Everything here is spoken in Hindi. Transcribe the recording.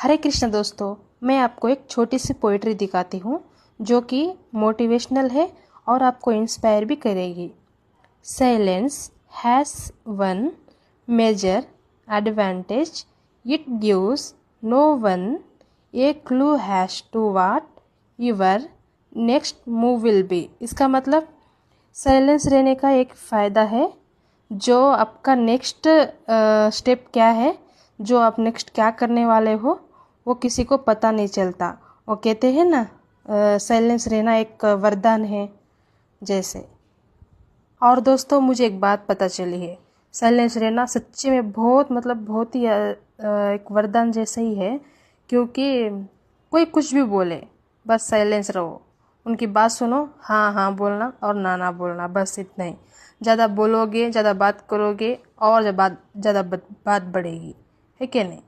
हरे कृष्ण दोस्तों, मैं आपको एक छोटी सी पोइट्री दिखाती हूँ जो कि मोटिवेशनल है और आपको इंस्पायर भी करेगी। Silence has one major advantage, it gives no one a clue has to what your next move will be. इसका मतलब साइलेंस रहने का एक फ़ायदा है जो आपका नेक्स्ट स्टेप क्या है, जो आप नेक्स्ट क्या करने वाले हो वो किसी को पता नहीं चलता। वो कहते हैं ना, साइलेंस रहना एक वरदान है जैसे। और दोस्तों, मुझे एक बात पता चली है, साइलेंस रहना सच्ची में बहुत ही एक वरदान जैसा ही है, क्योंकि कोई कुछ भी बोले बस साइलेंस रहो, उनकी बात सुनो, हाँ हाँ बोलना और ना ना बोलना, बस इतना ही। ज़्यादा बोलोगे, ज़्यादा बात करोगे और ज़्यादा बात बढ़ेगी, है क्या नहीं।